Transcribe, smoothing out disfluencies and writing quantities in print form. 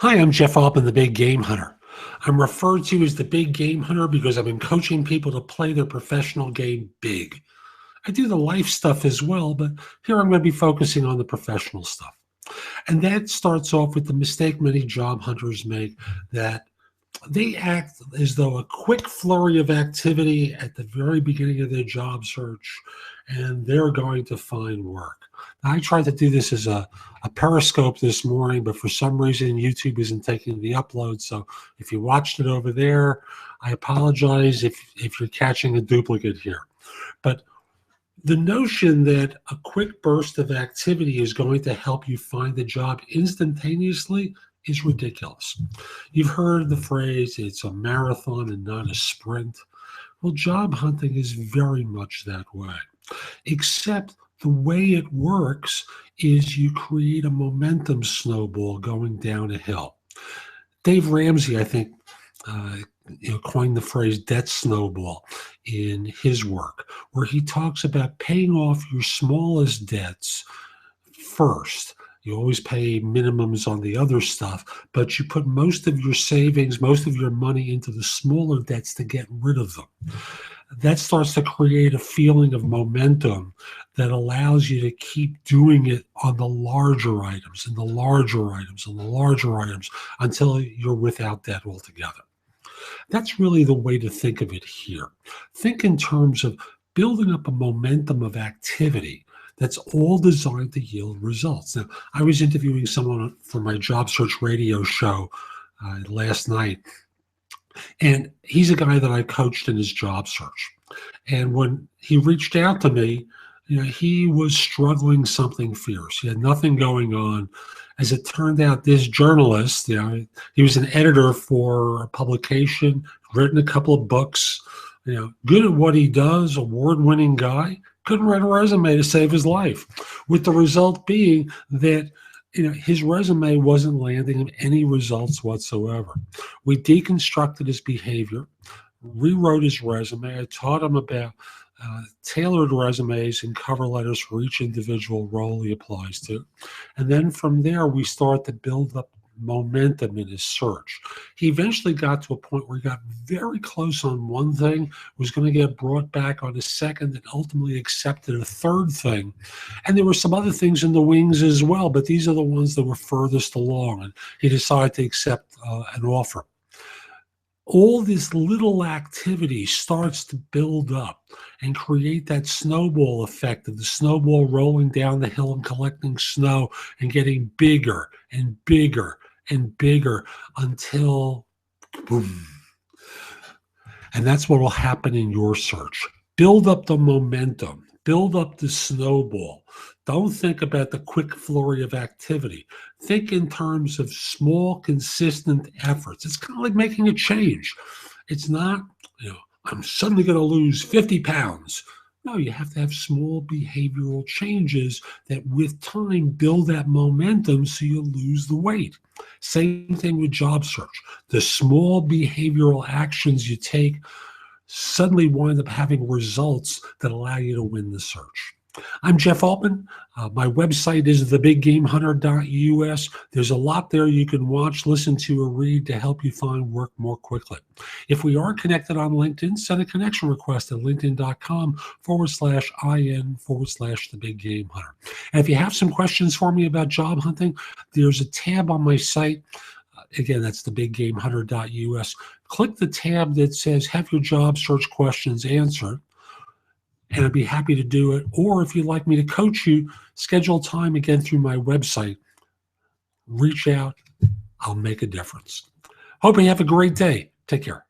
Hi, I'm Jeff Altman, the Big Game Hunter. I'm referred to as the Big Game Hunter because I've been coaching people to play their professional game big. I do the life stuff as well, but here I'm going to be focusing on the professional stuff. And that starts off with the mistake many job hunters make, that they act as though a quick flurry of activity at the very beginning of their job search, and they're going to find work. I tried to do this as a Periscope this morning, but for some reason YouTube isn't taking the upload. So if you watched it over there, I apologize if you're catching a duplicate here. But the notion that a quick burst of activity is going to help you find a job instantaneously is ridiculous. You've heard the phrase, it's a marathon and not a sprint. Well, job hunting is very much that way, except the way it works is you create a momentum snowball going down a hill. Dave Ramsey, I think, coined the phrase debt snowball in his work, where he talks about paying off your smallest debts first. You always pay minimums on the other stuff, but you put most of your savings, most of your money into the smaller debts to get rid of them. That starts to create a feeling of momentum that allows you to keep doing it on the larger items and the larger items and the larger items until you're without debt altogether. That's really the way to think of it here. Think in terms of building up a momentum of activity that's all designed to yield results. Now, I was interviewing someone for my job search radio show last night, and he's a guy that I coached in his job search. And when he reached out to me, he was struggling something fierce. He had nothing going on. As it turned out, this journalist, he was an editor for a publication, written a couple of books, good at what he does, award-winning guy, couldn't write a resume to save his life, with the result being that his resume wasn't landing him any results whatsoever. We deconstructed his behavior, rewrote his resume. I taught him about tailored resumes and cover letters for each individual role he applies to. And then from there, we start to build up momentum in his search. He eventually got to a point where he got very close on one thing, was going to get brought back on a second, and ultimately accepted a third thing. And there were some other things in the wings as well, but these are the ones that were furthest along, and he decided to accept an offer. All this little activity starts to build up and create that snowball effect of the snowball rolling down the hill and collecting snow and getting bigger and bigger and bigger until boom. And that's what will happen in your search. Build up the momentum. Build up the snowball. Don't think about the quick flurry of activity. Think in terms of small, consistent efforts. It's kind of like making a change. It's not, I'm suddenly going to lose 50 pounds. No, you have to have small behavioral changes that with time build that momentum so you lose the weight. Same thing with job search. The small behavioral actions you take suddenly wind up having results that allow you to win the search. I'm Jeff Altman. My website is thebiggamehunter.us. There's a lot there you can watch, listen to, or read to help you find work more quickly. If we are connected on LinkedIn, send a connection request at linkedin.com/IN/thebiggamehunter. And if you have some questions for me about job hunting, there's a tab on my site. Again, that's thebiggamehunter.us. Click the tab that says have your job search questions answered, and I'd be happy to do it. Or if you'd like me to coach you, schedule time again through my website. Reach out. I'll make a difference. Hope you have a great day. Take care.